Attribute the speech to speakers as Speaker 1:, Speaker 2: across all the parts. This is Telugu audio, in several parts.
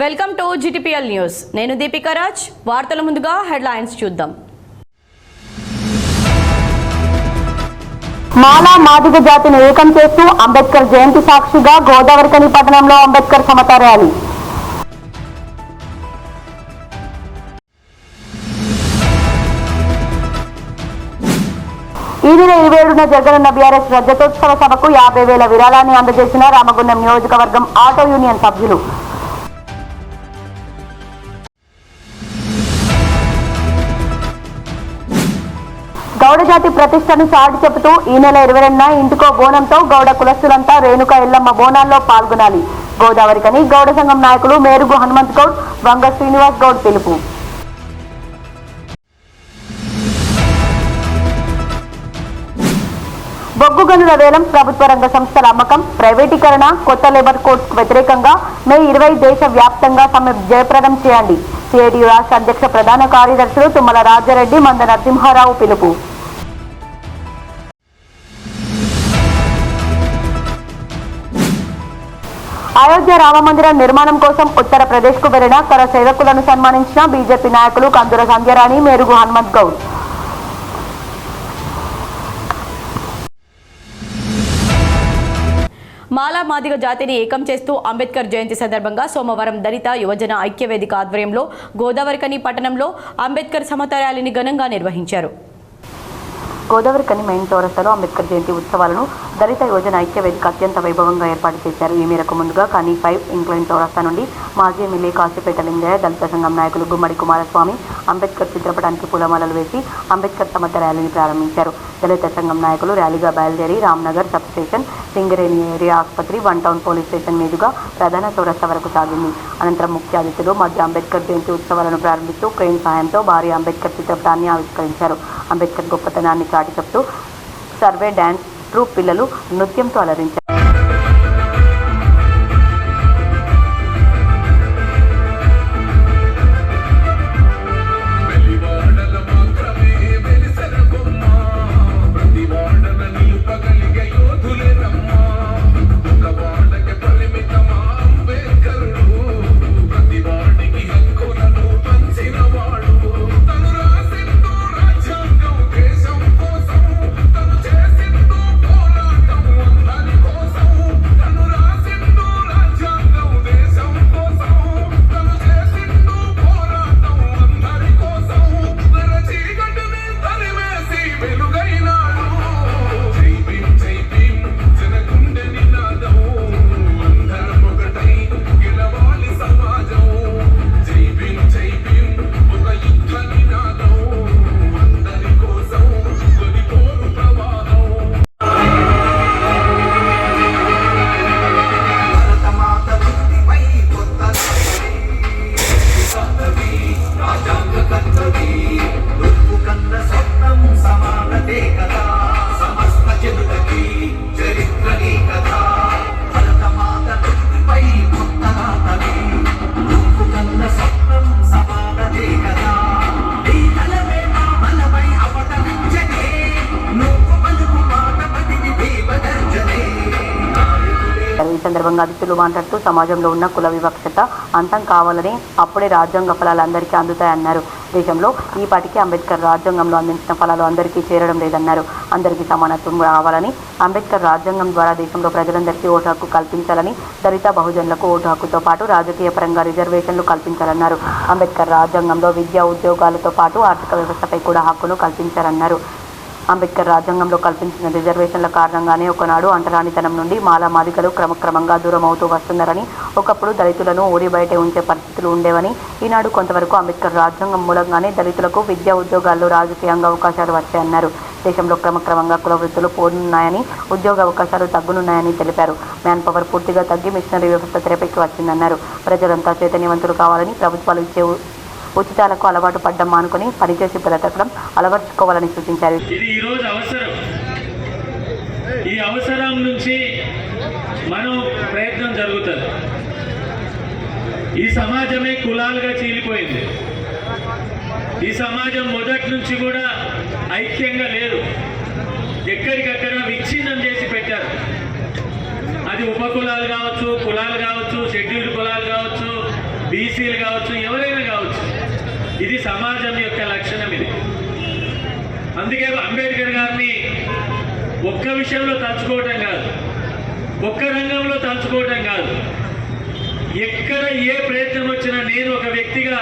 Speaker 1: Welcome to GTPL news. నేను దీపికా రాజ్. వార్తల ముందుగా హెడ్లైన్స్ చూద్దాం.
Speaker 2: మాలా మాదిగ జాతిని ఏకం చేస్తూ అంబేద్కర్ జయంతి సాక్షిగా గోదావరికని పట్టణంలో అంబేద్కర్ సమత ర్యాలీ. ఈ నెల 27న జరగనున్న బీఆర్ఎస్ రజతోత్సవ సభకు 50,000 విరాళాన్ని అందజేసిన రామగుండం నియోజకవర్గం ఆటో యూనియన్ సభ్యులు. గౌడ జాతి ప్రతిష్టను చాటి చెబుతూ ఈ నెల 22న ఇంటికో బోనంతో గౌడ కులస్తులంతా రేణుక ఎల్లమ్మ బోనాల్లో పాల్గొనాలి. గోదావరికని గౌడ సంఘం నాయకులు మేరుగు హనుమంత్ గౌడ్, వంగ శ్రీనివాస్ గౌడ్ పిలుపు. బొగ్గు గనుల వేలం, ప్రభుత్వ రంగ సంస్థల అమ్మకం, ప్రైవేటీకరణ, కొత్త లేబర్ కోడ్కు వ్యతిరేకంగా మే 20 దేశ వ్యాప్తంగా సమ్మె జయప్రదం చేయండి. సిఐటియు రాష్ట్ర అధ్యక్ష ప్రధాన కార్యదర్శులు తుమ్మల రాజారెడ్డి, మంద నరసింహారావు పిలుపు. అయోధ్య రామమందిరం నిర్మాణం కోసం ఉత్తరప్రదేశ్కు వెళ్లిన కర సేవకులను సన్మానించిన బీజేపీ నాయకులు కందుల సంధ్యారాణి, మేరుగు హనుమంత్ గౌడ్.
Speaker 1: మాలా మాదిగ జాతిని ఏకం చేస్తూ అంబేద్కర్ జయంతి సందర్భంగా సోమవారం దళిత యువజన ఐక్యవేదిక ఆధ్వర్యంలో గోదావరికని పట్టణంలో అంబేద్కర్ సమత ర్యాలీని ఘనంగా నిర్వహించారు.
Speaker 2: గోదావరికని మెయిన్ చౌరస్తాలో అంబేద్కర్ జయంతి ఉత్సవాలను దళిత యువజన ఐక్యవేదిక అత్యంత వైభవంగా ఏర్పాటు చేశారు. ఈ మేరకు ముందుగా కానీ 5 ఇంక్లైన్ చౌరస్తా నుండి మాజీ ఎమ్మెల్యే కాశీపేట లింగయ్య, దళిత సంఘం నాయకులు గుమ్మడి కుమారస్వామి అంబేద్కర్ చిత్రపటానికి పూలమాలలు వేసి అంబేద్కర్ సమత ర్యాలీని ప్రారంభించారు. దళిత సంఘం నాయకులు ర్యాలీగా బయలుదేరి Ramnagar sub station, Singareni area ఆసుపత్రి, 1 టౌన్ పోలీస్ స్టేషన్ మీదుగా ప్రధాన చౌరస్తా వరకు సాగింది. అనంతరం ముఖ్య అతిథులు మధ్య అంబేద్కర్ జయంతి ఉత్సవాలను ప్రారంభిస్తూ క్రెయిన్ సహాయంతో భారీ అంబేద్కర్ చిత్రపటాన్ని ఆవిష్కరించారు. అంబేద్కర్ గొప్పతనాన్ని చాటి చెప్తూ సర్వే డ్యాన్స్ ట్రూప్ పిల్లలు నృత్యంతో అలరించారు. ఈ సందర్భంగా అతిథులు మాట్లాడుతూ సమాజంలో ఉన్న కుల వివక్షత అంతం కావాలని, అప్పుడే రాజ్యాంగ ఫలాలు అందరికీ అందుతాయన్నారు. దేశంలో ఈ పాటికి అంబేద్కర్ రాజ్యాంగంలో అందించిన ఫలాలు అందరికీ చేరడం లేదన్నారు. అందరికీ సమానత్వం రావాలని, అంబేద్కర్ రాజ్యాంగం ద్వారా దేశంలో ప్రజలందరికీ ఓటు హక్కు కల్పించాలని, దళిత బహుజనులకు ఓటు హక్కుతో పాటు రాజకీయ పరంగా రిజర్వేషన్లు కల్పించాలన్నారు. అంబేద్కర్ రాజ్యాంగంలో విద్యా ఉద్యోగాలతో పాటు ఆర్థిక వ్యవస్థపై కూడా హక్కును కల్పించారన్నారు. అంబేద్కర్ రాజ్యాంగంలో కల్పించిన రిజర్వేషన్ల కారణంగానే ఒకనాడు అంటరానితనం నుండి మాలా మాదిగలు క్రమక్రమంగా దూరం అవుతూ వస్తున్నారని, ఒకప్పుడు దళితులను ఊరి బయటే ఉంచే పరిస్థితులు ఉండేవని, ఈనాడు కొంతవరకు అంబేద్కర్ రాజ్యాంగం మూలంగానే దళితులకు విద్యా ఉద్యోగాల్లో రాజకీయంగా అవకాశాలు వచ్చాయన్నారు. దేశంలో క్రమక్రమంగా కుల వృత్తులు పోనున్నాయని, ఉద్యోగ అవకాశాలు తగ్గునున్నాయని తెలిపారు. మ్యాన్ పవర్ పూర్తిగా తగ్గి మిషనరీ వ్యవస్థ తెరపైకి వచ్చిందన్నారు. ప్రజలంతా చైతన్యవంతులు కావాలని, ప్రభుత్వాలు ఇచ్చే ఉచితాలకు అలవాటు పడ్డం మానుకొని పనిచేసి బ్రతకడం అలవర్చుకోవాలని సూచించారు.
Speaker 3: ఇది ఈరోజు అవసరం. ఈ అవసరం నుంచి మనం ప్రయత్నం జరుగుతుంది. ఈ సమాజమే కులాలుగా చీలిపోయింది. ఈ సమాజం మొదటి నుంచి కూడా ఐక్యంగా లేదు. ఎక్కడికక్కడ విచ్ఛిన్నం చేసి పెట్టారు. అది ఉపకులాలు కావచ్చు, కులాలు కావచ్చు, షెడ్యూల్డ్ కులాలు కావచ్చు, బీసీలు కావచ్చు, ఎవరైనా కావచ్చు. ఇది సమాజం యొక్క లక్షణం ఇది. అందుకే అంబేద్కర్ గారిని ఒక్క విషయంలో తలుచుకోవటం కాదు, ఒక్క రంగంలో తలుచుకోవటం కాదు, ఎక్కడ ఏ ప్రయత్నం వచ్చినా నేను ఒక వ్యక్తిగా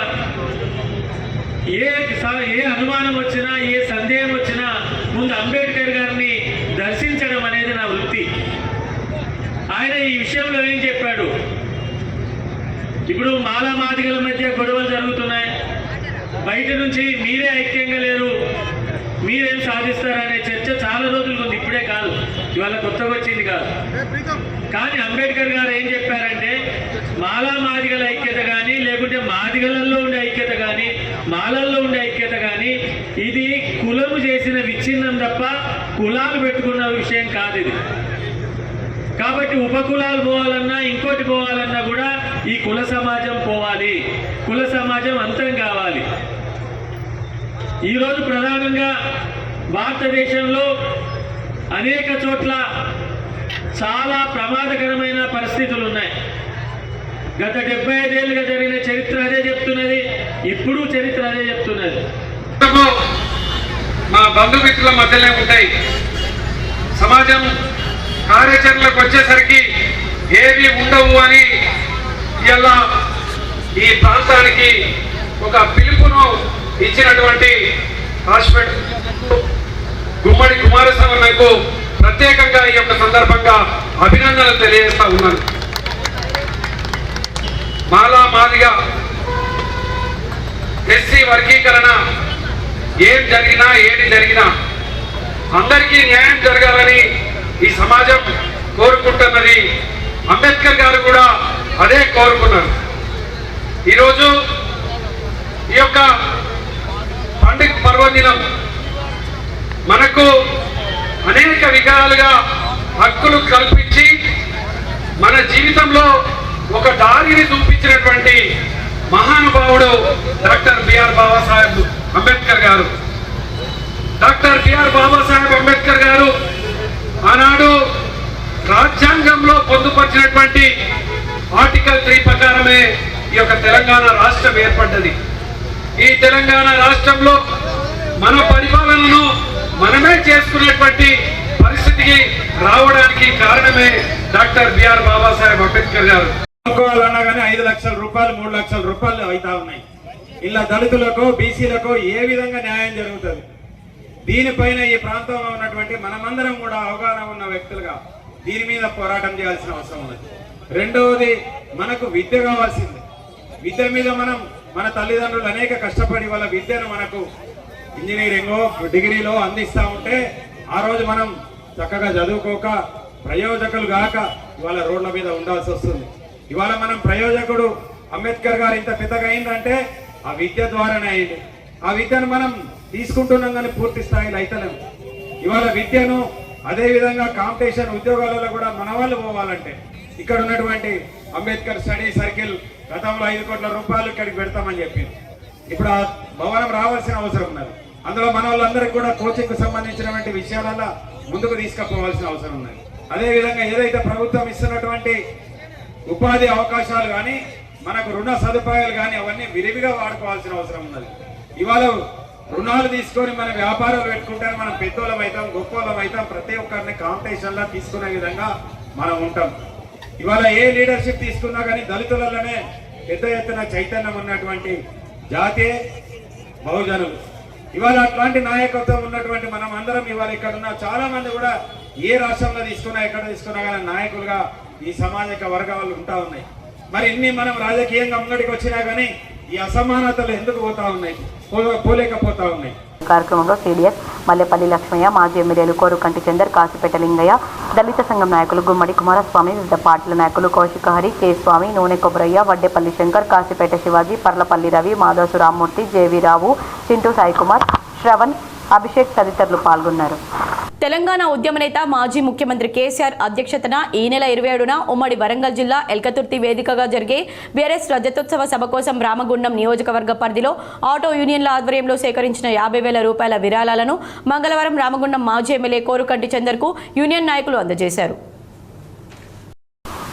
Speaker 3: ఏ అనుమానం వచ్చినా, ఏ సందేహం వచ్చినా ముందు అంబేద్కర్ గారిని దర్శించడం అనేది నా వృత్తి. ఆయన ఈ విషయంలో ఏం చెప్పాడు? ఇప్పుడు మాలా మాదిగల మధ్య గొడవలు జరుగుతున్నాయి, బయట నుంచి మీరే ఐక్యంగా లేరు, మీరేం సాధిస్తారనే చర్చ చాలా రోజులు ఉంది. ఇప్పుడే కాదు, ఇవాళ కొత్తగా వచ్చింది కాదు. కానీ అంబేద్కర్ గారు ఏం చెప్పారంటే, మాలా మాదిగల ఐక్యత కానీ, లేకుంటే మాదిగలలో ఉండే ఐక్యత కానీ, మాలల్లో ఉండే ఐక్యత కానీ, ఇది కులము చేసిన విచ్ఛిన్నం తప్ప కులాలు పెట్టుకున్న విషయం కాదు ఇది. కాబట్టి ఉపకులాలు పోవాలన్నా, ఇంకోటి పోవాలన్నా కూడా ఈ కుల సమాజం పోవాలి, కుల సమాజం అంతం కావాలి. ఈరోజు ప్రధానంగా భారతదేశంలో అనేక చోట్ల చాలా ప్రమాదకరమైన పరిస్థితులు ఉన్నాయి. గత 75 ఏళ్ళుగా జరిగిన చరిత్ర అదే చెప్తున్నది, ఇప్పుడు చరిత్ర అదే చెప్తున్నది.
Speaker 4: మా బంధుమిత్రుల మధ్యనే ఉంటాయి. సమాజం కార్యాచరణలకు వచ్చేసరికి ఏవి ఉండవు అని ఇలా ఈ ప్రాంతానికి ఒక పిలుపును ఇచ్చినటువంటి రాష్ట్రపతి గుమ్మడి కుమారస్వామికు ప్రత్యేకంగా ఈ యొక్క సందర్భంగా అభినందనలు తెలియజేస్తా ఉన్నాను. మాలా మాదిగా ఎస్సీ వర్గీకరణ ఏం జరిగినా ఏది జరిగినా అందరికీ న్యాయం జరగాలని ఈ సమాజం కోరుకుంటున్నది. అంబేద్కర్ గారు కూడా అదే కోరుకున్నారు. ఈరోజు ఈ యొక్క పండుగ పర్వదినం మనకు అనేక విధాలుగా హక్కులు కల్పించి మన జీవితంలో ఒక దారిని చూపించినటువంటి మహానుభావుడు డాక్టర్ బిఆర్ బాబాసాహెబ్ అంబేద్కర్ గారు. డాక్టర్ బిఆర్ బాబాసాహెబ్ అంబేద్కర్ గారు ఆనాడు రాజ్యాంగంలో పొందుపరిచినటువంటి ఆర్టికల్ 3 ప్రకారమే ఈ యొక్క తెలంగాణ రాష్ట్రం ఏర్పడ్డది. ఈ తెలంగాణ రాష్ట్రంలో మన పరిపాలనను మనమే చేసుకునేటువంటి పరిస్థితికి రావడానికి కారణమే డాక్టర్ బిఆర్ బాబాసాహెబ్ అంబేద్కర్ గారు.
Speaker 5: అనుకోవాలన్నా కానీ 5 లక్షల రూపాయలు 3 లక్షల రూపాయలు అవుతా ఉన్నాయి. ఇలా దళితులకు, బీసీలకు ఏ విధంగా న్యాయం జరుగుతుంది? దీనిపైన ఈ ప్రాంతంలో ఉన్నటువంటి మనమందరం కూడా అవగాహన ఉన్న వ్యక్తులుగా దీని మీద పోరాటం చేయాల్సిన అవసరం ఉంది. రెండవది, మనకు విద్య కావాల్సింది. విద్య మీద మన తల్లిదండ్రులు అనేక కష్టపడి వాళ్ళ విద్యను మనకు ఇంజనీరింగో డిగ్రీలో అందిస్తూ ఉంటే ఆ రోజు మనం చక్కగా చదువుకోక ప్రయోజకులు గాక ఇవాళ రోడ్ల మీద ఉండాల్సి వస్తుంది. ఇవాళ మనం ప్రయోజకుడు అంబేద్కర్ గారు ఇంత పెద్దగా అయిందంటే ఆ విద్య ద్వారానే అయింది. ఆ విద్యను మనం తీసుకుంటున్నాం కానీ పూర్తి స్థాయిలో అయితలేము. ఇవాళ విద్యను అదేవిధంగా కాంపిటీషన్ ఉద్యోగాలలో కూడా మన వాళ్ళు పోవాలంటే ఇక్కడ ఉన్నటువంటి అంబేద్కర్ స్టడీ సర్కిల్ గతంలో 5 కోట్ల రూపాయలు ఇక్కడికి పెడతామని చెప్పింది. ఇప్పుడు ఆ భవనం రావాల్సిన అవసరం ఉన్నది. అందులో మన వాళ్ళందరికీ కూడా కోచింగ్కు సంబంధించినటువంటి విషయాలలో ముందుకు తీసుకుపోవాల్సిన అవసరం ఉన్నది. అదేవిధంగా ఏదైతే ప్రభుత్వం ఇస్తున్నటువంటి ఉపాధి అవకాశాలు కానీ, మనకు రుణ సదుపాయాలు కానీ అవన్నీ విరివిగా వాడుకోవాల్సిన అవసరం ఉన్నది. ఇవాళ రుణాలు తీసుకొని మన వ్యాపారాలు పెట్టుకుంటే మనం పెద్దోళ్ళం అవుతాం, గొప్పోళ్ళం అవుతాం. ప్రతి ఒక్కరిని కాంపిటీషన్లో తీసుకునే విధంగా మనం ఉంటాం. ఇవాళ ఏ లీడర్షిప్ తీసుకున్నా కానీ దళితులలోనే పెద్ద ఎత్తున చైతన్యం ఉన్నటువంటి జాతే బహుజనులు. ఇవాళ అట్లాంటి నాయకత్వం ఉన్నటువంటి మనం అందరం ఇవాళ ఇక్కడ ఉన్న చాలా మంది కూడా ఏ రాష్ట్రంలో తీసుకున్నా ఎక్కడ తీసుకున్నా కానీ నాయకులుగా ఈ సామాజిక వర్గాలు ఉంటా ఉన్నాయి. మరి ఇన్ని మనం రాజకీయంగా ముంగడికి వచ్చినా కానీ ఈ అసమానతలు ఎందుకు పోలేకపోతా ఉన్నాయి?
Speaker 2: కార్యక్రమంలో సిడిఎస్ మల్లెపల్లి లక్ష్మయ్య, మాజీ ఎమ్మెల్యేలు కోరుకంటి చందర్, కాసిపేట లింగయ్య, దళిత సంఘం నాయకులు గుమ్మడి కుమారస్వామి, వివిధ పార్టీల నాయకులు కౌశికహరి, కె స్వామి, నూనె కొబ్బరయ్య, వడ్డేపల్లి శంకర్, కాసిపేట శివాజీ, పర్లపల్లి రవి, మాధవసు రామ్మూర్తి, జేవి రావు, చింటూ సాయికుమార్, శ్రవణ్, అభిషేక్ తదితరులు పాల్గొన్నారు.
Speaker 1: తెలంగాణ ఉద్యమ నేత మాజీ ముఖ్యమంత్రి కేసీఆర్ అధ్యక్షతన ఈ నెల 27న ఉమ్మడి వరంగల్ జిల్లా ఎల్కతుర్తి వేదికగా జరిగే బీఆర్ఎస్ రజతోత్సవ సభ కోసం రామగుండం నియోజకవర్గ పరిధిలో ఆటో యూనియన్ల ఆధ్వర్యంలో సేకరించిన 50,000 రూపాయల విరాళాలను మంగళవారం రామగుండం మాజీ ఎమ్మెల్యే కోరుకంటి చందర్కు యూనియన్ నాయకులు అందజేశారు.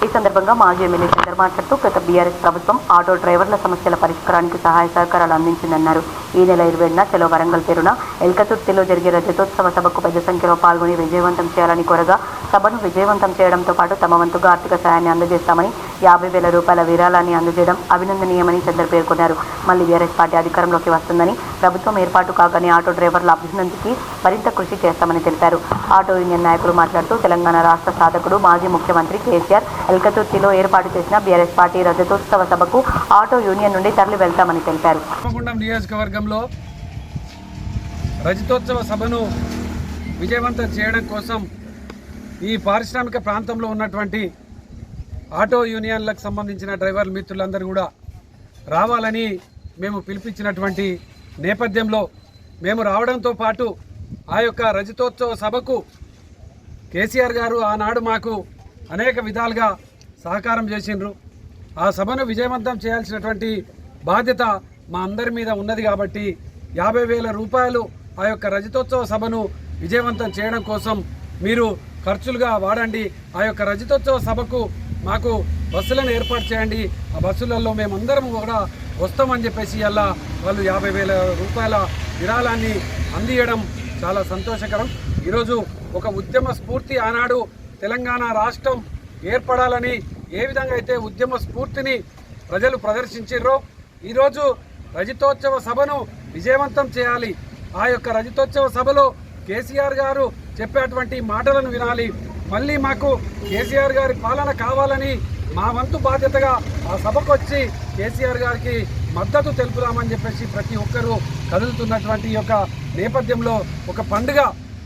Speaker 2: ఈ సందర్భంగా మాజీ ఎమ్మెల్యే చంద్ర మాట్లాడుతూ గత బీఆర్ఎస్ ప్రభుత్వం ఆటో డ్రైవర్ల సమస్యల పరిష్కారానికి సహాయ సహకారాలు అందించిందన్నారు. ఈ నెల 20న చలో వరంగల్ పేరున ఎల్కతుర్తిలో జరిగే రజతోత్సవ సభకు పెద్ద సంఖ్యలో పాల్గొని విజయవంతం చేయాలని కోరగా సభను విజయవంతం చేయడంతో పాటు తమ వంతుగా ఆర్థిక సహాయాన్ని అందజేస్తామని 50,000 రూపాయల విరాళాన్ని అందజేయడం అభినందనీయమని చంద్ర పేర్కొన్నారు. మళ్లీ బీఆర్ఎస్ పార్టీ అధికారంలోకి వస్తుందని ప్రభుత్వం ఏర్పాటు కాగానే ఆటో డ్రైవర్ల అభివృద్ధికి మరింత కృషి చేస్తామని తెలిపారు. ఆటో యూనియన్ నాయకులు మాట్లాడుతూ తెలంగాణ రాష్ట్ర సాధకుడు మాజీ ముఖ్యమంత్రి కేసీఆర్ ఎల్కతుర్తిలో ఏర్పాటు చేసిన బీఆర్ఎస్ పార్టీ రజతోత్సవ సభకు ఆటో యూనియన్ నుండి తరలి వెళ్తామని తెలిపారు.
Speaker 6: రామగుండం నియోజకవర్గంలో రజతోత్సవ సభను విజయవంతం చేయడం కోసం ఈ పారిశ్రామిక ప్రాంతంలో ఉన్నటువంటి ఆటో యూనియన్లకు సంబంధించిన డ్రైవర్ మిత్రులందరూ కూడా రావాలని మేము పిలిపించినటువంటి నేపథ్యంలో మేము రావడంతో పాటు ఆ యొక్క రజతోత్సవ సభకు కేసీఆర్ గారు ఆనాడు మాకు అనేక విధాలుగా సహకారం చేసిండ్రు. ఆ సభను విజయవంతం చేయాల్సినటువంటి బాధ్యత మా అందరి మీద ఉన్నది కాబట్టి 50,000 రూపాయలు ఆ యొక్క రజతోత్సవ సభను విజయవంతం చేయడం కోసం మీరు ఖర్చులుగా వాడండి. ఆ యొక్క రజతోత్సవ సభకు మాకు బస్సులను ఏర్పాటు చేయండి, ఆ బస్సులలో మేమందరం కూడా వస్తామని చెప్పేసి అలా వాళ్ళు 50,000 రూపాయల విరాళాన్ని అందియడం చాలా సంతోషకరం. ఈరోజు ఒక ఉద్యమ స్ఫూర్తి ఆనాడు తెలంగాణ రాష్ట్రం ఏర్పడాలని ఏ విధంగా అయితే ఉద్యమ స్ఫూర్తిని ప్రజలు ప్రదర్శించారో ఈరోజు రజతోత్సవ సభను విజయవంతం చేయాలి. ఆ యొక్క రజతోత్సవ సభలో కేసీఆర్ గారు చెప్పేటువంటి మాటలను వినాలి. మళ్ళీ మాకు కేసీఆర్ గారి పాలన కావాలని మా వంతు బాధ్యతగా ఆ సభకు వచ్చి కేసీఆర్ గారికి మద్దతు తెలుపుదామని చెప్పేసి ప్రతి ఒక్కరూ కదులుతున్నటువంటి ఈ యొక్క నేపథ్యంలో ఒక పండుగ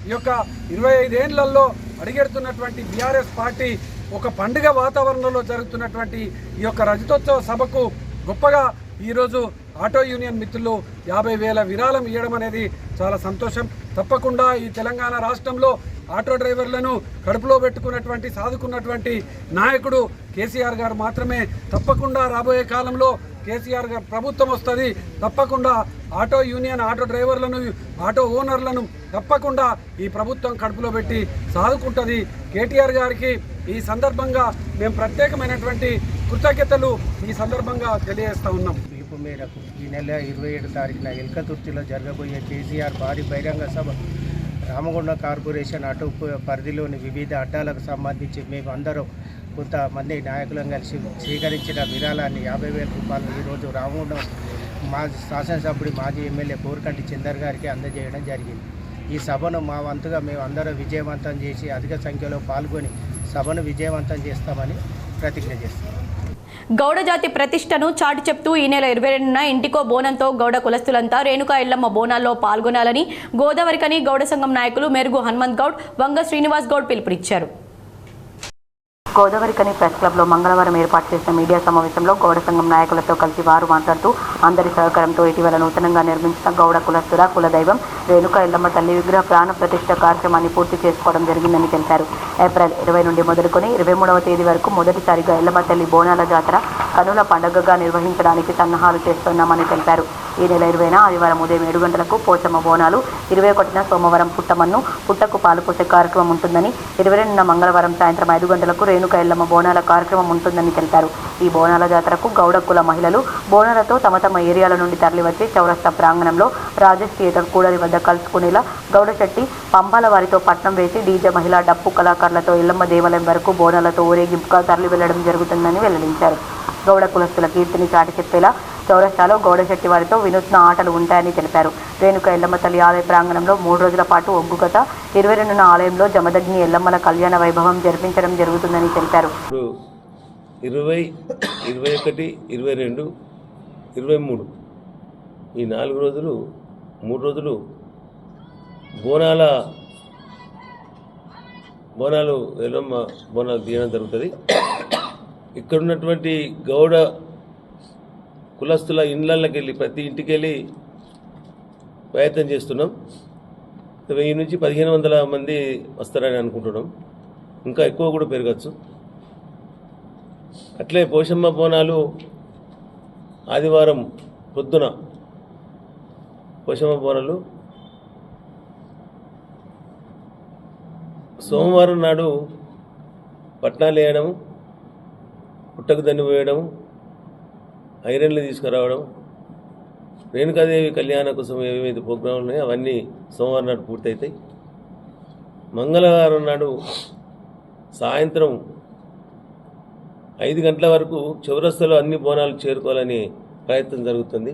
Speaker 6: ఈ యొక్క 25 ఏళ్లలో అడిగెడుతున్నటువంటి బీఆర్ఎస్ పార్టీ ఒక పండుగ వాతావరణంలో జరుగుతున్నటువంటి ఈ యొక్క రజతోత్సవ సభకు గొప్పగా ఈరోజు ఆటో యూనియన్ మిత్రులు 50,000 విరాళం ఇవ్వడం అనేది చాలా సంతోషం. తప్పకుండా ఈ తెలంగాణ రాష్ట్రంలో ఆటో డ్రైవర్లను కడుపులో పెట్టుకున్నటువంటి సాదుకున్నటువంటి నాయకుడు కేసీఆర్ గారు మాత్రమే. తప్పకుండా రాబోయే కాలంలో కేసీఆర్ గారు ప్రభుత్వం వస్తుంది. తప్పకుండా ఆటో యూనియన్ ఆటో డ్రైవర్లను ఆటో ఓనర్లను తప్పకుండా ఈ ప్రభుత్వం కడుపులో పెట్టి సాదుకుంటుంది. కేటీఆర్ గారికి ఈ సందర్భంగా మేము ప్రత్యేకమైనటువంటి కృతజ్ఞతలు ఈ సందర్భంగా తెలియజేస్తూ ఉన్నాం.
Speaker 7: పిలుపు మేరకు ఈ నెల 27 తారీఖున ఎల్కతుర్తిలో జరగబోయే కేసీఆర్ భారీ బహిరంగ సభ రామగుండం కార్పొరేషన్ అటు పరిధిలోని వివిధ అడ్డాలకు సంబంధించి మేము అందరం కొంతమంది నాయకులను కలిసి స్వీకరించిన విరాళాన్ని 50,000 రూపాయలు ఈరోజు రామగుండం మాజీ శాసనసభ్యుడి మాజీ ఎమ్మెల్యే కోరకంటి చందర్ గారికి అందజేయడం జరిగింది. ఈ సభను మా వంతుగా మేము అందరం విజయవంతం చేసి అధిక సంఖ్యలో పాల్గొని సభను విజయవంతం చేస్తామని ప్రతిజ్ఞ చేస్తాం.
Speaker 1: గౌడ జాతి ప్రతిష్టను చాటి చెప్తూ ఈ నెల 22న ఇంటికో బోనంతో గౌడ కులస్తులంతా రేణుకా ఎల్లమ్మ బోనాల్లో పాల్గొనాలని గోదావరికని గౌడ సంఘం నాయకులు మెరుగు హనుమంత్ గౌడ్, వంగ శ్రీనివాస్ గౌడ్ పిలుపునిచ్చారు.
Speaker 2: గోదావరికని ప్రెస్ క్లబ్లో మంగళవారం ఏర్పాటు చేసిన మీడియా సమావేశంలో గౌడ సంఘం నాయకులతో కలిసి వారు మాట్లాడుతూ అందరి సహకారంతో ఇటీవల నూతనంగా నిర్మించిన గౌడ కులస్తుల కులదైవం రేణుకా ఎల్లమ్మ తల్లి విగ్రహ ప్రాణ ప్రతిష్ఠ కార్యక్రమాన్ని పూర్తి చేసుకోవడం జరిగిందని తెలిపారు. ఏప్రిల్ 20 నుండి మొదలుకొని 23వ తేదీ వరకు మొదటిసారిగా ఎల్లమ్మ తల్లి బోనాల జాతర కనుల పండుగగా నిర్వహించడానికి సన్నాహాలు చేస్తున్నామని తెలిపారు. ఈ నెల 20న ఆదివారం ఉదయం 7 గంటలకు పోచమ్మ బోనాలు, 21న సోమవారం పుట్టమన్ను పుట్టకు పాలు పోసే కార్యక్రమం ఉంటుందని, 22న మంగళవారం సాయంత్రం 5 గంటలకు రేణుకా ఎల్లమ్మ బోనాల కార్యక్రమం ఉంటుందని తెలిపారు. ఈ బోనాల జాతరకు గౌడ కుల మహిళలు బోనాలతో తమ తమ ఏరియాల నుండి తరలివచ్చి చౌరస్తా ప్రాంగణంలో రాజేష్ థియేటర్ కూడలి వద్ద కలుసుకునేలా గౌడ శెట్టి పంపాల వారితో పట్నం వేసి డీజే మహిళా డప్పు కళాకారులతో ఎల్లమ్మ దేవాలయం వరకు బోనాలతో ఊరేగింపుగా తరలి వెళ్లడం జరుగుతుందని వెల్లడించారు. గౌడ కులస్తుల కీర్తిని చాటి చెప్పేలా చౌరస్తాలో గౌడ శెట్టి వారితో వినూత్న ఆటలు ఉంటాయని తెలిపారు. రేణుకా ఎల్లమ్మ తల్లి ఆలయ ప్రాంగణంలో 3 రోజుల పాటు ఒగ్గుకథ, 22న ఆలయంలో జమదగ్ని ఎల్లమ్మల కళ్యాణ వైభవం జరిపించడం జరుగుతుందని తెలిపారు.
Speaker 8: 20, 21, 22, 23 ఈ 4 రోజులు 3 రోజులు బోనాలు ఎల్లమ్మ బోనాలు తీయడం జరుగుతుంది. ఇక్కడ ఉన్నటువంటి గౌడ కులస్తుల ఇళ్ళకి వెళ్ళి ప్రతి ఇంటికి వెళ్ళి ప్రయత్నం చేస్తున్నాం. 1000 నుంచి 1500 మంది వస్తారని అనుకుంటున్నాం. ఇంకా ఎక్కువ కూడా పెరగచ్చు. అట్లే పోషమ్మ బోనాలు ఆదివారం పొద్దున పోషమ్మ బోనాలు, సోమవారం నాడు పట్నాలు వేయడం, పుట్టకు దన్ని పోయడం, ఐరన్లు తీసుకురావడం, రేణుకాదేవి కళ్యాణ కోసం ఏవైతే ప్రోగ్రాంలు ఉన్నాయో అవన్నీ సోమవారం నాడు పూర్తవుతాయి. మంగళవారం నాడు సాయంత్రం 5 గంటల వరకు చౌరస్తాలో అన్ని బోనాలు చేరుకోవాలని ప్రయత్నం జరుగుతుంది.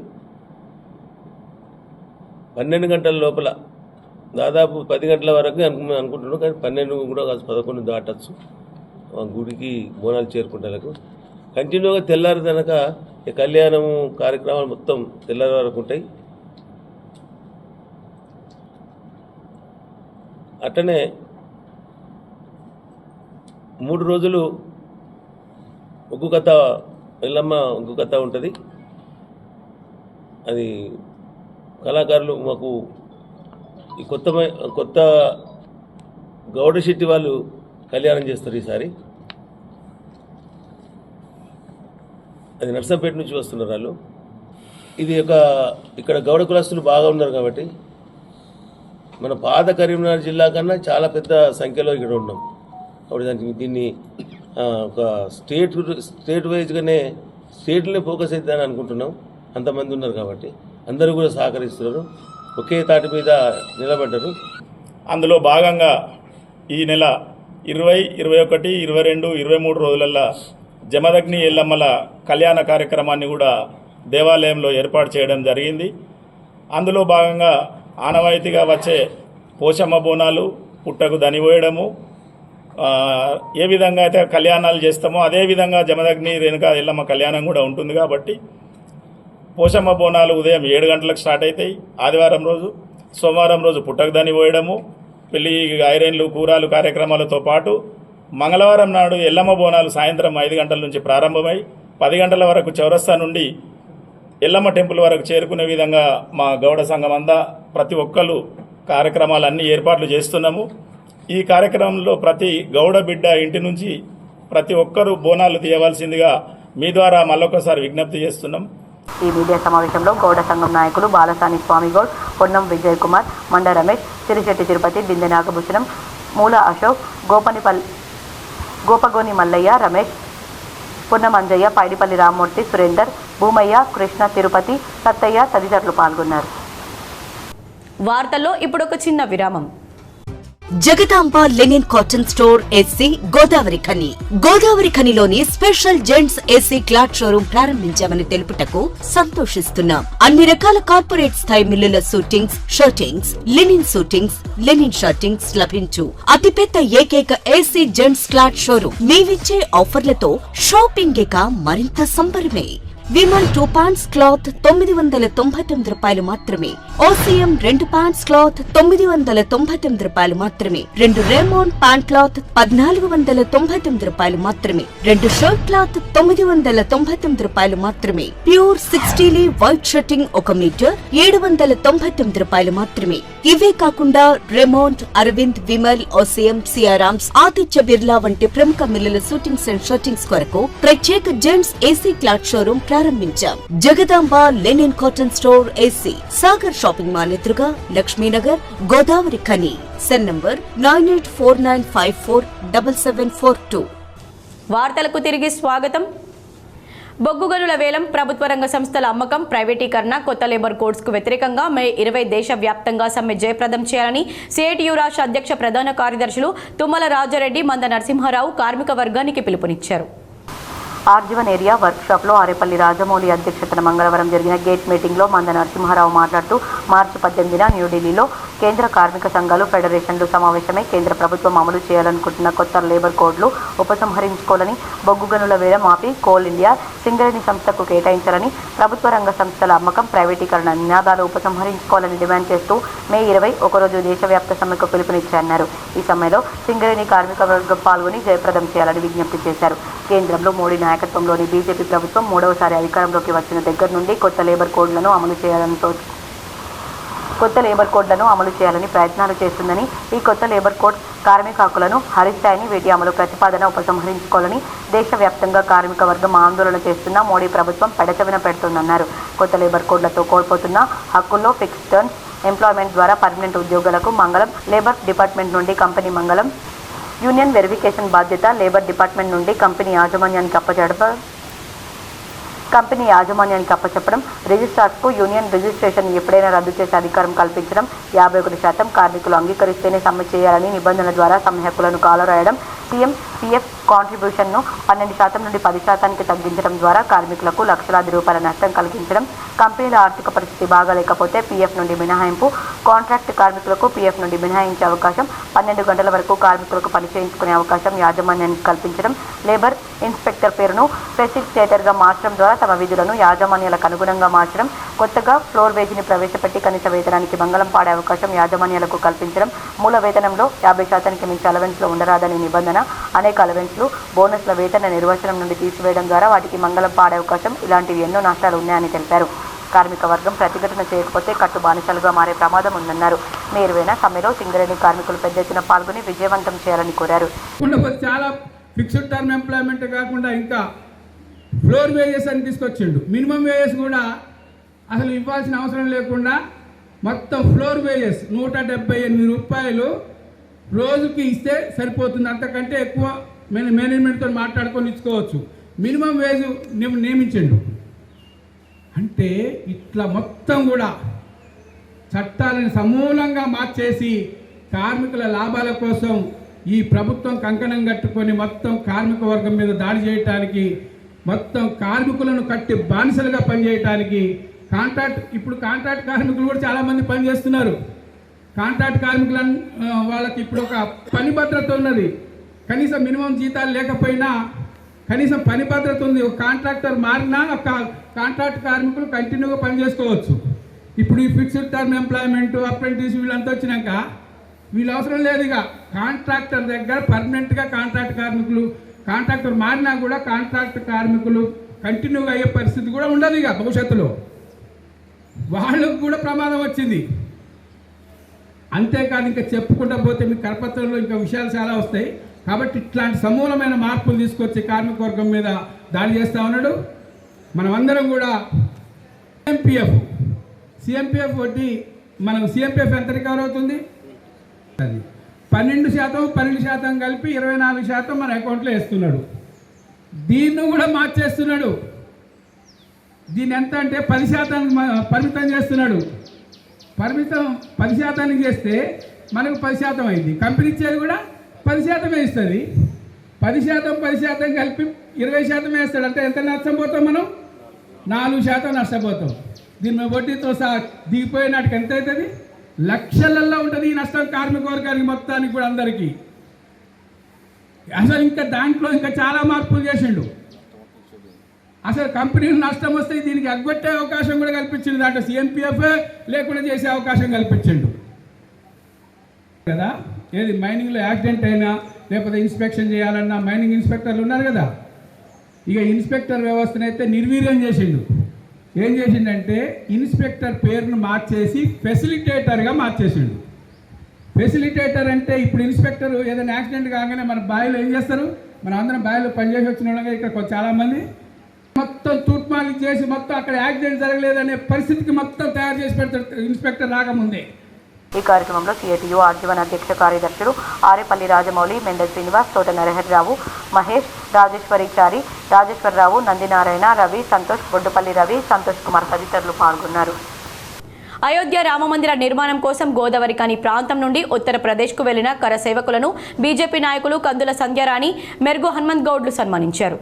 Speaker 8: 12 గంటల లోపల దాదాపు 10 గంటల వరకు అనుకుంటున్నాం, కానీ 12 కూడా 11 దాటచ్చు గుడికి బోనాలు చేరుకుంటాలకు. కంటిన్యూగా తెల్లారి కనుక ఈ కళ్యాణము కార్యక్రమాలు మొత్తం తెల్లారి వరకు ఉంటాయి. అట్లనే 3 రోజులు ఒగ్గు కథ, ఎల్లమ్మ ఒగ్గు కథ ఉంటుంది. అది కళాకారులు మాకు ఈ కొత్త గౌడ శెట్టి వాళ్ళు కళ్యాణం చేస్తారు ఈసారి. అది నర్సంపేట నుంచి వస్తున్నారు వాళ్ళు. ఇది ఇక్కడ గౌడ కులస్తులు బాగా ఉన్నారు కాబట్టి మన పాత కరీంనగర్ జిల్లా కన్నా చాలా పెద్ద సంఖ్యలో ఇక్కడ ఉన్నాం. కాబట్టి దీన్ని ఒక స్టేట్ వైజ్గానే స్టేట్లనే ఫోకస్ అవుతుందని అనుకుంటున్నాం. అంతమంది ఉన్నారు కాబట్టి అందరూ కూడా సహకరిస్తున్నారు, ఒకే తాటి మీద నిలబడ్డారు.
Speaker 9: అందులో భాగంగా ఈ నెల 20, 21, 22, 23 రోజులల్లో జమదగ్ని ఎల్లమ్మల కళ్యాణ కార్యక్రమాన్ని కూడా దేవాలయంలో ఏర్పాటు చేయడం జరిగింది. అందులో భాగంగా ఆనవాయితీగా వచ్చే పోషమ్మ బోనాలు, పుట్టకు దనిపోయడము, ఏ విధంగా అయితే కళ్యాణాలు చేస్తామో అదేవిధంగా జమదగ్ని రేణుకా ఎల్లమ్మ కళ్యాణం కూడా ఉంటుంది. కాబట్టి పోషమ్మ బోనాలు ఉదయం 7 గంటలకు స్టార్ట్ అవుతాయి ఆదివారం రోజు. సోమవారం రోజు పుట్టకు దనిపోయడము, పెళ్లి ఐరన్లు, కూరాలు కార్యక్రమాలతో పాటు మంగళవారం నాడు ఎల్లమ్మ బోనాలు సాయంత్రం 5 గంటల నుంచి ప్రారంభమై 10 గంటల వరకు చౌరస్తా నుండి ఎల్లమ్మ టెంపుల్ వరకు చేరుకునే విధంగా మా గౌడ సంఘం అంతా ప్రతి ఒక్కరు కార్యక్రమాలన్నీ ఏర్పాట్లు చేస్తున్నాము. ఈ కార్యక్రమంలో ప్రతి గౌడ బిడ్డ ఇంటి నుంచి ప్రతి ఒక్కరూ బోనాలు తీయవలసిందిగా మీ ద్వారా మళ్ళొకసారి విజ్ఞప్తి చేస్తున్నాం.
Speaker 2: ఈ మీడియా సమావేశంలో గౌడ సంఘం నాయకులు బాలసాని స్వామిగౌడ్, పొన్నం విజయ్ కుమార్, మండ రమేష్, చిరిశెట్టి తిరుపతి, బిందె నాగభూషణం, మూల అశోక్, గోపగోని మల్లయ్య, రమేష్, పొన్నం అంజయ్య, పైడిపల్లి రామ్మూర్తి, సురేందర్, భూమయ్య, కృష్ణ, తిరుపతి, సత్తయ్య తదితరులు పాల్గొన్నారు.
Speaker 1: వార్తల్లో ఇప్పుడు ఒక చిన్న విరామం.
Speaker 10: Jagadamba linen cotton store AC Godavarikhani. గోదావరి ఖనిలోని special gents AC cloth showroom ప్రారంభించామని తెలుపుటకు సంతోషిస్తున్నాం. అన్ని రకాల కార్పొరేట్ స్థాయి మిల్లుల suitings, shirtings, linen suitings, linen shirtings లభించు అతిపెద్ద ఏకైక ఏసీ జెంట్స్ క్లాత్ షోరూం. మేమిచ్చే ఆఫర్లతో షాపింగ్ ఇక మరింత సంబరమే. విమల్ 2 పాంట్స్ క్లాత్ 999 రూపాయలు మాత్రమే. ఓసీఎం 2 పాంట్స్ క్లాత్ 999 రూపాయలు మాత్రమే. 2 రేమోన్ ప్యాంట్ క్లాత్ 1499 రూపాయలు మాత్రమే. 2 షర్ట్ క్లాత్ 999 రూపాయలు మాత్రమే. ప్యూర్ 60 వైట్ షర్టింగ్ 1 మీటర్ 799 రూపాయలు మాత్రమే. ఇవే కాకుండా రెమోంట్, అరవింద్, విమల్, ఓసీఎం, సియారామ్స్, ఆదిత్య బిర్లా వంటి ప్రముఖ మిల్లుల షూటింగ్స్ అండ్ షర్టింగ్స్ కొరకు ప్రత్యేక జెంట్స్ ఏసీ క్లాత్ షోరూం ప్రారంభించాం. Jagadamba linen cotton store AC, Sagar shopping mall ఎదురుగా, Lakshminagar, Godavarikhani. Cell number 9849547742.
Speaker 1: వార్తలకు తిరిగి స్వాగతం. బొగ్గు గనుల వేలం, ప్రభుత్వ రంగ సంస్థల అమ్మకం, ప్రైవేటీకరణ, కొత్త లేబర్ కోడ్స్ కు వ్యతిరేకంగా మే 20 దేశవ్యాప్తంగా సమ్మె జయప్రదం చేయాలని సిఐటియు రాష్ట్ర అధ్యక్ష ప్రధాన కార్యదర్శులు తుమ్మల రాజారెడ్డి, మంద నరసింహారావు కార్మిక వర్గానికి పిలుపునిచ్చారు.
Speaker 2: ఆర్జీవన్ ఏరియా వర్క్షాప్లో ఆరేపల్లి రాజమౌళి అధ్యక్షతన మంగళవారం జరిగిన గేట్ మీటింగ్లో మంద నరసింహారావు మాట్లాడుతూ మార్చి 18న న్యూఢిల్లీలో కేంద్ర కార్మిక సంఘాలు, ఫెడరేషన్లు సమావేశమై కేంద్ర ప్రభుత్వం అమలు చేయాలనుకుంటున్న కొత్త లేబర్ కోడ్లు ఉపసంహరించుకోవాలని, బొగ్గు గనుల వేలం ఆపి కోల్ ఇండియా, సింగరేణి సంస్థకు కేటాయించాలని, ప్రభుత్వ రంగ సంస్థల అమ్మకం, ప్రైవేటీకరణ నినాదాలు ఉపసంహరించుకోవాలని డిమాండ్ చేస్తూ మే 20 ఒకరోజు దేశవ్యాప్త సమ్మెకు పిలుపునిచ్చారన్నారు. ఈ సమ్మెలో సింగరేణి కార్మిక వర్గం పాల్గొని జయప్రదం చేయాలని విజ్ఞప్తి చేశారు. కేంద్రంలో మోడీ నాయకత్వంలోని బీజేపీ ప్రభుత్వం 3వసారి అధికారంలోకి వచ్చిన దగ్గర నుండి కొత్త లేబర్ కోడ్లను అమలు చేయాలని ప్రయత్నాలు చేస్తుందని, ఈ కొత్త లేబర్ కోడ్ కార్మిక హక్కులను హరిస్తాయని, వీటి అమలు ప్రతిపాదన ఉపసంహరించుకోవాలని దేశవ్యాప్తంగా కార్మిక వర్గం ఆందోళన చేస్తున్న మోడీ ప్రభుత్వం పెడచెవిన పెడుతుందన్నారు. కొత్త లేబర్ కోడ్లతో కోల్పోతున్న హక్కుల్లో ఫిక్స్డ్ టర్మ్స్ ఎంప్లాయ్మెంట్ ద్వారా పర్మనెంట్ ఉద్యోగులకు మంగళం, లేబర్ డిపార్ట్మెంట్ నుండి కంపెనీ మంగళం, యూనియన్ వెరిఫికేషన్ బాధ్యత లేబర్ డిపార్ట్మెంట్ నుండి కంపెనీ యాజమాన్యానికి అప్పచెప్పడం, రిజిస్ట్రార్స్కు యూనియన్ రిజిస్ట్రేషన్ ఎప్పుడైనా రద్దు చేసే అధికారం కల్పించడం, 51% కార్మికులు అంగీకరిస్తేనే సమ్మె చేయాలని నిబంధన ద్వారా సమ్మె హక్కులను కాలరాయడం, సీఎం పీఎఫ్ కాంట్రిబ్యూషన్ను 12% నుండి 10%కి తగ్గించడం ద్వారా కార్మికులకు లక్షలాది రూపాయల నష్టం కలిగించడం, కంపెనీల ఆర్థిక పరిస్థితి బాగాలేకపోతే పీఎఫ్ నుండి మినహాయింపు, కాంట్రాక్ట్ కార్మికులకు పీఎఫ్ నుండి మినహాయించే అవకాశం, 12 గంటల వరకు కార్మికులకు పని చేయించుకునే అవకాశం యాజమాన్యానికి కల్పించడం, లేబర్ ఇన్స్పెక్టర్ పేరును ఫెసిలిటేటర్గా మార్చడం ద్వారా తమ విధులను యాజమాన్యాలకు అనుగుణంగా మార్చడం, కొత్తగా ఫ్లోర్ వేజ్ని ప్రవేశపెట్టి కనీస వేతనానికి మంగళం పాడే అవకాశం యాజమాన్యాలకు కల్పించడం, మూల వేతనంలో 50%కి మించి అలవెన్స్లో ఉండరాదని నిబంధన, అనేక అలవెన్స్లు, బోనస్ల వేతన నిర్వచనం నుండి తీసివేయడం ద్వారా వాటికి మంగళం పాడే అవకాశం, ఇలాంటివి ఎన్నో నష్టాలు ఉన్నాయని తెలిపారు. కార్మిక వర్గం ప్రతిఘటన చేయకపోతే కట్టు బానిసలుగా మారే ప్రమాదం ఉందన్నారు. మేరువైన సమ్మెలో సింగరేణి కార్మికులు పెద్ద ఎత్తున పాల్గొని విజయవంతం చేయాలని కోరారు.
Speaker 11: చాలా ఫిక్స్డ్ టర్మ్ ఎంప్లాయ్మెంట్ కాకుండా ఇంకా ఫ్లోర్ వేజెస్ అని తీసుకొచ్చిండు. మినిమం వేజెస్ కూడా అసలు ఇవ్వాల్సిన అవసరం లేకుండా మొత్తం ఫ్లోర్ వేజెస్ 178 రూపాయలు రోజుకి ఇస్తే సరిపోతుంది. అంతకంటే ఎక్కువ మేనేజ్మెంట్తో మాట్లాడుకొని ఇచ్చుకోవచ్చు. మినిమం వేజ్ నియమించండు. అంటే ఇట్లా మొత్తం కూడా చట్టాలను సమూలంగా మార్చేసి కార్మికుల లాభాల కోసం ఈ ప్రభుత్వం కంకణం కట్టుకొని మొత్తం కార్మిక వర్గం మీద దాడి చేయటానికి, మొత్తం కార్మికులను కట్టి బానిసలుగా పనిచేయటానికి ఇప్పుడు కాంట్రాక్ట్ కార్మికులు కూడా చాలామంది పనిచేస్తున్నారు. కాంట్రాక్ట్ కార్మికులను వాళ్ళకి ఇప్పుడు ఒక పని భద్రత ఉన్నది. కనీసం మినిమం జీతాలు లేకపోయినా కనీసం పని భద్రత ఉంది. ఒక కాంట్రాక్టర్ మారినా ఒక కాంట్రాక్ట్ కార్మికులు కంటిన్యూగా పనిచేసుకోవచ్చు. ఇప్పుడు ఈ ఫిక్స్డ్ టర్మ్ ఎంప్లాయ్మెంట్, అప్రెంటిస్ వీళ్ళంతా వచ్చినాక వీళ్ళు అవసరం లేదు. ఇక కాంట్రాక్టర్ దగ్గర పర్మనెంట్గా కాంట్రాక్టర్ మారినా కూడా కాంట్రాక్ట్ కార్మికులు కంటిన్యూగా అయ్యే పరిస్థితి కూడా ఉండదు. ఇక భవిష్యత్తులో వాళ్ళకు కూడా ప్రమాదం వచ్చింది. అంతేకాదు ఇంకా చెప్పుకుంటూ పోతే మీ కరపత్రంలో ఇంకా విషయాలు చాలా వస్తాయి. కాబట్టి ఇట్లాంటి సమూలమైన మార్పులు తీసుకొచ్చి కార్మిక వర్గం మీద దాడి చేస్తూ ఉన్నాడు. మనమందరం కూడా సిఎంపిఎఫ్ వడ్డీ మనకు సిఎంపిఎఫ్ ఎంత రికవర్ అవుతుంది? అది 12% కలిపి 24% మన అకౌంట్లో వేస్తున్నాడు. దీన్ని కూడా మార్చేస్తున్నాడు. దీన్ని ఎంత అంటే 10% పరిమితం చేస్తున్నాడు. 10% చేస్తే మనకు 10% అయింది. కంపెనీ ఇచ్చేది కూడా 10% ఇస్తుంది. 10% కలిపి 20% వేస్తాడు. అంటే ఎంత నష్టపోతాం మనం? 4% నష్టపోతాం. దీని వడ్డీతో సహా దిగిపోయినట్టుకు ఎంత అవుతుంది? లక్షలల్లో ఉంటుంది ఈ నష్టం కార్మిక వర్గానికి మొత్తానికి కూడా అందరికీ. అసలు ఇంకా దాంట్లో ఇంకా చాలా మార్పులు చేసిండు. అసలు కంపెనీలు నష్టం వస్తే దీనికి అగ్గొట్టే అవకాశం కూడా కల్పించిండు. దాంట్లో సిఎంపిఎఫ్ లేకుండా చేసే అవకాశం కల్పించిండు కదా. ఏది మైనింగ్లో యాక్సిడెంట్ అయినా లేకపోతే ఇన్స్పెక్షన్ చేయాలన్నా మైనింగ్ ఇన్స్పెక్టర్లు ఉన్నారు కదా. ఇక ఇన్స్పెక్టర్ వ్యవస్థనైతే నిర్వీర్యం చేసిండు. ఏం చేసిండంటే ఇన్స్పెక్టర్ పేరును మార్చేసి ఫెసిలిటేటర్గా మార్చేసిండు. ఫెసిలిటేటర్ అంటే ఇప్పుడు ఇన్స్పెక్టర్ ఏదైనా యాక్సిడెంట్ కాగానే మన బాయిలో ఏం చేస్తారు? మనం అందరం బాయిలో పనిచేసి వచ్చిన వాళ్ళగా ఇక్కడ చాలామంది మొత్తం తూట్మాలి చేసి మొత్తం అక్కడ యాక్సిడెంట్ జరగలేదనే పరిస్థితికి మొత్తం తయారు చేసి పెడతాడు ఇన్స్పెక్టర్ రాకముందే.
Speaker 2: ఈ కార్యక్రమంలో సిఐటియు ఆర్జీవన్ అధ్యక్ష కార్యదర్శులు ఆరేపల్లి రాజమౌళి, మెండల్ శ్రీనివాస్, తోట నరహరిరావు, మహేష్, రాజేశ్వరిచారి, రాజేశ్వరరావు, నందినారాయణ, రవి, సంతోష్, బొడ్డుపల్లి రవి, సంతోష్ కుమార్ తదితరులు పాల్గొన్నారు.
Speaker 1: అయోధ్య రామమందిర నిర్మాణం కోసం గోదావరిఖని ప్రాంతం నుండి ఉత్తరప్రదేశ్కు వెళ్లిన కర సేవకులను బీజేపీ నాయకులు కందుల సంధ్యారాణి, మెరుగు హనుమంత్ గౌడ్లు సన్మానించారు.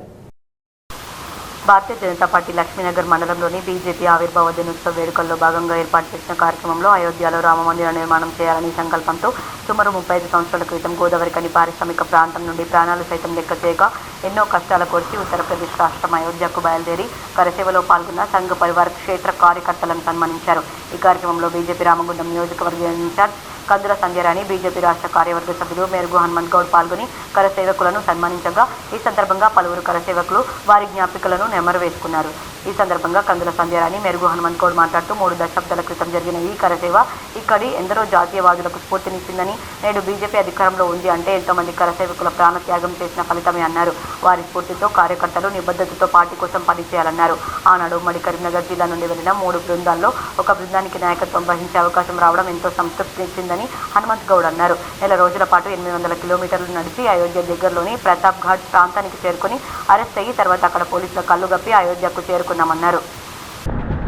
Speaker 2: భారతీయ జనతా పార్టీ లక్ష్మీనగర్ మండలంలోని బీజేపీ ఆవిర్భావ దినోత్సవ వేడుకల్లో భాగంగా ఏర్పాటు చేసిన కార్యక్రమంలో అయోధ్యలో రామమందిర నిర్మాణం చేయాలని సంకల్పంతో సుమారు 35 సంవత్సరాల క్రితం గోదావరిఖని పారిశ్రామిక ప్రాంతం నుండి ప్రాణాలు సైతం లెక్క చేయక ఎన్నో కష్టాల కోర్చి ఉత్తరప్రదేశ్ రాష్ట్రం అయోధ్యకు బయలుదేరి కరసేవలో పాల్గొన్న సంఘ పరివార క్షేత్ర కార్యకర్తలను సన్మానించారు. ఈ కార్యక్రమంలో బీజేపీ రామగుండం నియోజకవర్గ ఇన్ఛార్జ్ కందుల సంధ్యారాణి, బీజేపీ రాష్ట్ర కార్యవర్గ సభ్యులు మెరుగు హనుమంత్ గౌడ్ పాల్గొని కరసేవకులను సన్మానించగా ఈ సందర్భంగా పలువురు కరసేవకులు వారి జ్ఞాపికలను నెమరు వేసుకున్నారు. ఈ సందర్భంగా కందుల సంధ్యారాణి, మెరుగు హనుమంత్ గౌడ్ మాట్లాడుతూ 3 దశాబ్దాల క్రితం జరిగిన ఈ కరసేవ ఇక్కడి ఎందరో జాతీయవాదులకు స్ఫూర్తినిచ్చిందని, నేడు బీజేపీ అధికారంలో ఉంది అంటే ఎంతోమంది కరసేవకుల ప్రాణత్యాగం చేసిన ఫలితమే అన్నారు. వారి స్ఫూర్తితో కార్యకర్తలు నిబద్ధతతో పార్టీ కోసం పనిచేయాలన్నారు. ఆనాడు ఉమ్మడి కరీంనగర్ జిల్లా నుండి వెళ్లిన 3 బృందాల్లో ఒక బృందానికి నాయకత్వం వహించే అవకాశం రావడం ఎంతో సంతృప్తినిచ్చిందని జరిగిందని హనుమంత్ గౌడ్ అన్నారు. నెల రోజుల పాటు 800 కిలోమీటర్లు నడిచి అయోధ్య దగ్గరలోని ప్రతాప్ ఘాట్ ప్రాంతానికి చేరుకుని అరెస్ట్ అయ్యి తర్వాత అక్కడ పోలీసుల కళ్ళుగప్పి అయోధ్యకు చేరుకున్నామన్నారు.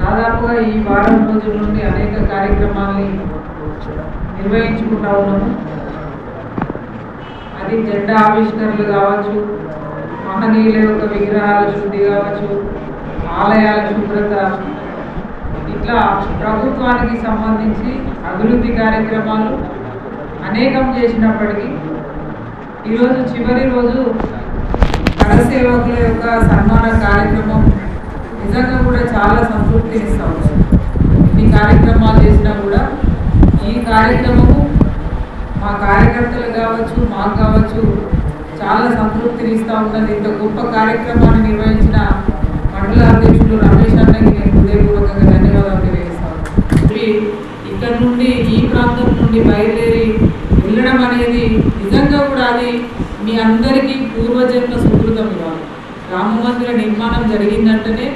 Speaker 12: దాదాపుగా ఈ వారం రోజుల నుండి అనేక కార్యక్రమాల్ని నిర్వహించుకుంటా ఉన్నాము. అది జెండా ఆవిష్కరణలు కావచ్చు, మహనీయుల యొక్క విగ్రహాల శుద్ధి కావచ్చు, ఆలయాల శుభ్రత, ఇట్లా ప్రభుత్వానికి సంబంధించి అభివృద్ధి కార్యక్రమాలు అనేకం చేసినప్పటికీ ఈరోజు చివరి రోజు కరసేవకుల యొక్క సన్మాన కార్యక్రమం నిజంగా కూడా చాలా సంతృప్తినిస్తూ ఉంది. ఈ కార్యక్రమాలు చేసినా కూడా ఈ కార్యక్రమము మా కార్యకర్తలు కావచ్చు, మాకు కావచ్చు చాలా సంతృప్తినిస్తూ ఉన్నది. ఇంత గొప్ప కార్యక్రమాన్ని నిర్వహించిన మండల అధ్యక్షులు రమేష్ అన్నకి నేను హృదయపూర్వకంగా ధన్యవాదాలు తెలియజేస్తాను. ఇక్కడ నుండి ఈ ప్రాంతం నుండి బయలుదేరి వెళ్ళడం అనేది నిజంగా కూడా అది మీ అందరికీ పూర్వజన్మ సుకృతం. ఇవ్వాలి రామ మందిర నిర్మాణం జరిగిందంటేనే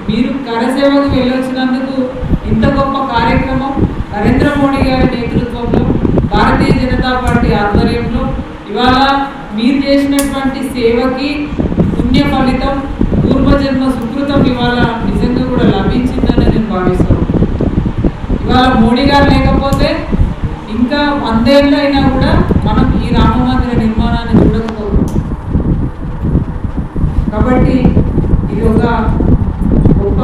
Speaker 12: మీరు కరసేవకు వెళ్ళొచ్చినందుకు ఇంత గొప్ప కార్యక్రమం నరేంద్ర మోడీ గారి నేతృత్వంలో భారతీయ జనతా పార్టీ ఆధ్వర్యంలో ఇవాళ మీరు చేసినటువంటి సేవకి పుణ్య ఫలితం పూర్వజన్మ సుకృతం ఇవాళ నిజంగా కూడా లభించిందని నేను భావిస్తాను. ఇవాళ మోడీ గారు లేకపోతే ఇంకా 100 ఏళ్ళు అయినా కూడా మనం ఈ రామ మందిర నిర్మాణాన్ని చూడకపోతున్నాం. కాబట్టి ఇది ఒక గొప్ప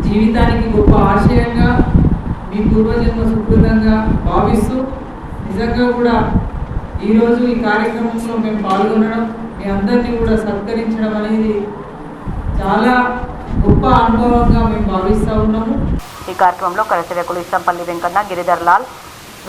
Speaker 12: జీవితానికి గొప్ప ఆశయంగా మీ పూర్వజన్మ సుకృతంగా భావిస్తూ నిజంగా కూడా ఈరోజు ఈ కార్యక్రమంలో మేము పాల్గొనడం, మీ అందరినీ కూడా సత్కరించడం అనేది చాలా గొప్ప అనుభవంగా మేము భావిస్తూ ఉన్నాము.
Speaker 2: ఈ కార్యక్రమంలో కరసేవకులు ఇష్టంపల్లి వెంకన్న, గిరిధర్ లాల్,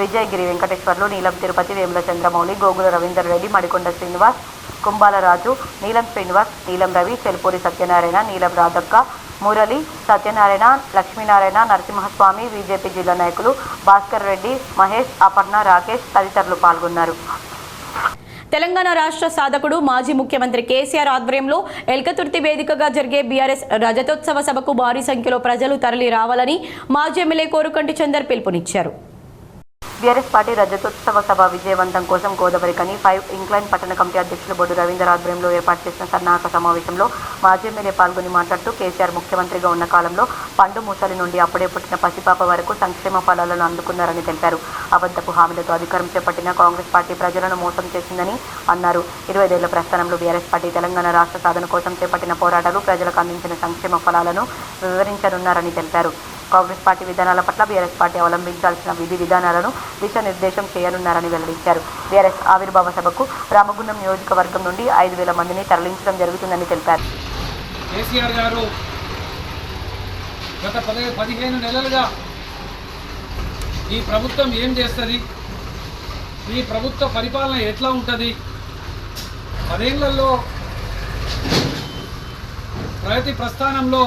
Speaker 2: విజయగిరి వెంకటేశ్వర్లు, నీలం తిరుపతి, వేముల చంద్రమౌళి, గోగుల రవీందర్ రెడ్డి, మడికొండ శ్రీనివాస్, కుంబాల రాజు, నీలం శ్రీనివాస్, నీలం రవి, చెల్పూరి సత్యనారాయణ, నీలం రాధక్క, మురళి, సత్యనారాయణ, లక్ష్మీనారాయణ, నరసింహస్వామి, బీజేపీ జిల్లా నాయకులు భాస్కర్ రెడ్డి, మహేష్, అపర్ణ, రాకేష్ తదితరులు పాల్గొన్నారు.
Speaker 1: తెలంగాణ రాష్ట్ర సాధకుడు మాజీ ముఖ్యమంత్రి కేసీఆర్ ఆధ్వర్యంలో ఎల్కతుర్తి వేదికగా జరిగే బీఆర్ఎస్ రజతోత్సవ సభకు భారీ సంఖ్యలో ప్రజలు తరలి రావాలని మాజీ ఎమ్మెల్యే కోరుకంటి చందర్ పిలుపునిచ్చారు.
Speaker 2: బీఆర్ఎస్ పార్టీ రజతోత్సవ సభ విజయవంతం కోసం గోదావరికని 5 ఇంక్లైన్ పట్టణ కమిటీ అధ్యక్షులు బొడ్డు రవీందర్ ఆధ్వర్యంలో ఏర్పాటు చేసిన సన్నాహక సమావేశంలో మాజీ ఎమ్మెల్యే పాల్గొని మాట్లాడుతూ కేసీఆర్ ముఖ్యమంత్రిగా ఉన్న కాలంలో పండు ముసలి నుండి అప్పుడే పుట్టిన పసిపాప వరకు సంక్షేమ ఫలాలను అందుకున్నారని తెలిపారు. అబద్ధపు హామీలతో అధికారం చేపట్టిన కాంగ్రెస్ పార్టీ ప్రజలను మోసం చేసిందని అన్నారు. 25 ఏళ్ల ప్రస్థానంలో బీఆర్ఎస్ పార్టీ తెలంగాణ రాష్ట్ర సాధన కోసం చేపట్టిన పోరాటాలు, ప్రజలకు అందించిన సంక్షేమ ఫలాలను వివరించనున్నారని తెలిపారు. కాంగ్రెస్ పార్టీ విధానాల పట్ల బీఆర్ఎస్ పార్టీ అవలంబించాల్సిన విధి విధానాలను దిశానిర్దేశం చేయనున్నారని వెల్లడించారు. బీఆర్ఎస్ ఆవిర్భావ సభకు రామగుండం నియోజకవర్గం నుండి 5,000 మందిని తరలించడం జరుగుతుందని తెలిపారు.
Speaker 6: కేసీఆర్ గారు గత 15 నెలలుగా ఈ ప్రభుత్వం ఏం చేస్తుంది, ఈ ప్రభుత్వ పరిపాలన ఎట్లా ఉంటుంది, 10 ఏళ్లలో ప్రగతి ప్రస్థానంలో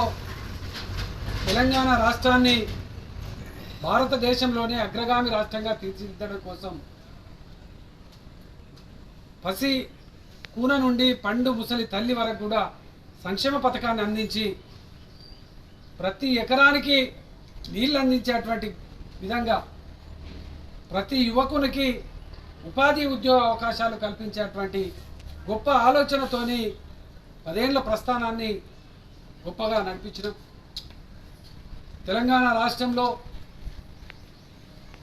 Speaker 6: తెలంగాణ రాష్ట్రాన్ని భారతదేశంలోనే అగ్రగామి రాష్ట్రంగా తీర్చిదిద్దడం కోసం పసి కూన నుండి పండు ముసలి తల్లి వరకు కూడా సంక్షేమ పథకాన్ని అందించి ప్రతి ఎకరానికి నీళ్ళు అందించేటువంటి విధంగా ప్రతి యువకునికి ఉపాధి ఉద్యోగ అవకాశాలు కల్పించేటువంటి గొప్ప ఆలోచనతోని 10 ఏళ్ల ప్రస్థానాన్ని గొప్పగా నడిపించడం. తెలంగాణ రాష్ట్రంలో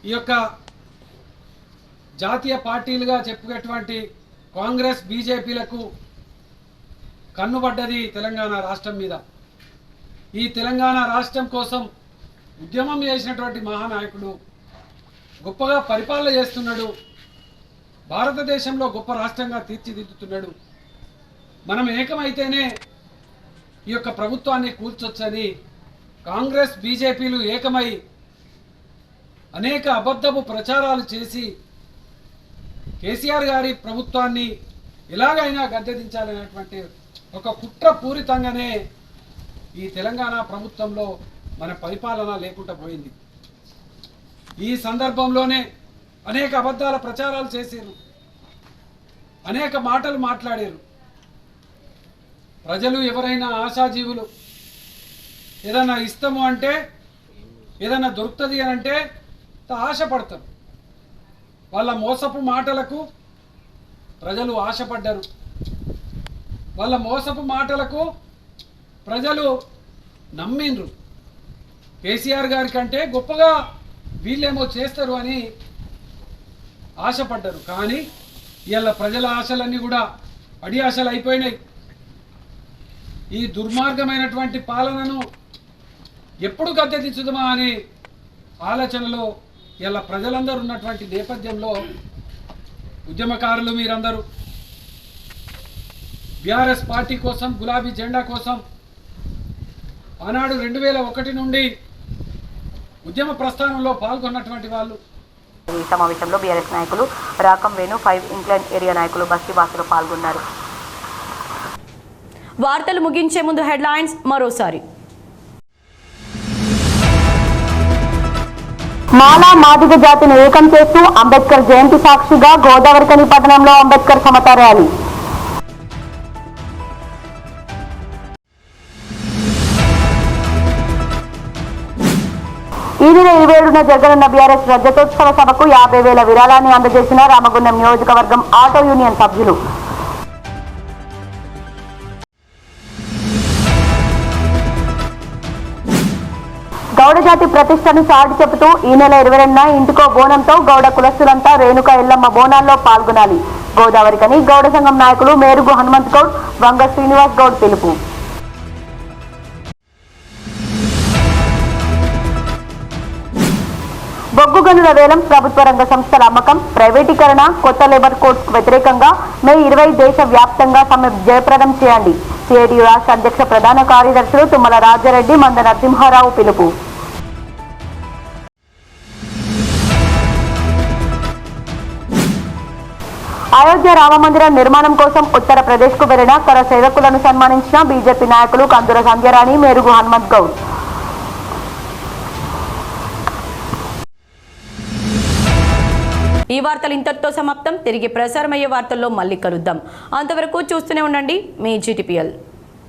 Speaker 6: ఈ యొక్క జాతీయ పార్టీలుగా చెప్పుకునేటువంటి కాంగ్రెస్, బీజేపీలకు కన్నుబడ్డది తెలంగాణ రాష్ట్రం మీద. ఈ తెలంగాణ రాష్ట్రం కోసం ఉద్యమం చేసినటువంటి మహానాయకుడు గొప్పగా పరిపాలన చేస్తున్నాడు, భారతదేశంలో గొప్ప రాష్ట్రంగా తీర్చిదిద్దుతున్నాడు. మనం ఏకమైతేనే ఈ యొక్క ప్రభుత్వాన్ని కూల్చొచ్చని కాంగ్రెస్, బీజేపీలు ఏకమై అనేక అబద్ధపు ప్రచారాలు చేసి కేసీఆర్ గారి ప్రభుత్వాన్ని ఎలాగైనా గద్దెదించాలనేటువంటి ఒక కుట్రపూరితంగానే ఈ తెలంగాణ ప్రభుత్వంలో మన పరిపాలన లేకుండా పోయింది. ఈ సందర్భంలోనే అనేక అబద్ధాల ప్రచారాలు చేశారు, అనేక మాటలు మాట్లాడారు. ప్రజలు ఎవరైనా ఆశాజీవులు ఏదైనా ఇస్తాము అంటే, ఏదైనా దొరుకుతుంది అని అంటే ఆశపడతారు. వాళ్ళ మోసపు మాటలకు ప్రజలు ఆశపడ్డారు. వాళ్ళ మోసపు మాటలకు ప్రజలు నమ్మిండ్రు. కేసీఆర్ గారి కంటే గొప్పగా వీళ్ళేమో చేస్తారు అని ఆశపడ్డారు. కానీ ఇవాళ ప్రజల ఆశలన్నీ కూడా అడి ఆశలు అయిపోయినాయి. ఈ దుర్మార్గమైనటువంటి పాలనను ఎప్పుడు గద్దెదించుదామా అనే ఆలోచనలో ఇలా ప్రజలందరూ ఉన్నటువంటి నేపథ్యంలో ఉద్యమకారులు మీరందరూ బీఆర్ఎస్ పార్టీ కోసం, గులాబీ జెండా కోసం ఆనాడు 2001 నుండి ఉద్యమ ప్రస్థానంలో పాల్గొన్నటువంటి వాళ్ళు.
Speaker 2: ఈ సమావేశంలో బీఆర్ఎస్ నాయకులు రాకం వేణు, 5 ఇంగ్లాండ్ ఏరియా నాయకులు, బస్తీ వాసులు పాల్గొన్నారు.
Speaker 1: వార్తలు ముగించే ముందు హెడ్లైన్స్ మరోసారి.
Speaker 2: మాలా మాదిగ జాతిని ఏకం చేస్తూ అంబేద్కర్ జయంతి సాక్షిగా గోదావరిఖని పట్టణంలో అంబేద్కర్ సమతా ర్యాలీ. ఈ నెల 27న జరగనున్న బీఆర్ఎస్ రజతోత్సవ సభకు 50,000 విరాళాన్ని అందజేసిన రామగుండం నియోజకవర్గం ఆటో యూనియన్ సభ్యులు. గౌడ జాతి ప్రతిష్టను చాటి చెబుతూ ఈ నెల 22న ఇంటికో బోనంతో గౌడ కులస్తులంతా రేణుక ఎల్లమ్మ బోనాల్లో పాల్గొనాలి. గోదావరిఖని గౌడ సంఘం నాయకులు మేరుగు హనుమంత్ గౌడ్, వంగ శ్రీనివాస్ గౌడ్ పిలుపు. బొగ్గు గనుల వేలం, ప్రభుత్వ రంగ సంస్థల అమ్మకం, ప్రైవేటీకరణ, కొత్త లేబర్ కోడ్స్కు వ్యతిరేకంగా మే 20 దేశ వ్యాప్తంగా సమ్మె జయప్రదం చేయండి. సిఐటియు రాష్ట్ర అధ్యక్ష ప్రధాన కార్యదర్శులు తుమ్మల రాజారెడ్డి, మంద నరసింహారావు పిలుపు. అయోధ్య రామమందిరం నిర్మాణం కోసం ఉత్తరప్రదేశ్కు వెళ్లిన కర సేవకులను సన్మానించిన బీజేపీ నాయకులు కందుల సంధ్యారాణి, మేరుగు హనుమంత్ గౌడ్.
Speaker 1: ఈ వార్తలు ఇంతటితో సమాప్తం. తిరిగి ప్రసారమయ్యే వార్తల్లో మళ్ళీ కలుద్దాం. అంతవరకు చూస్తూనే ఉండండి మీ GTPL.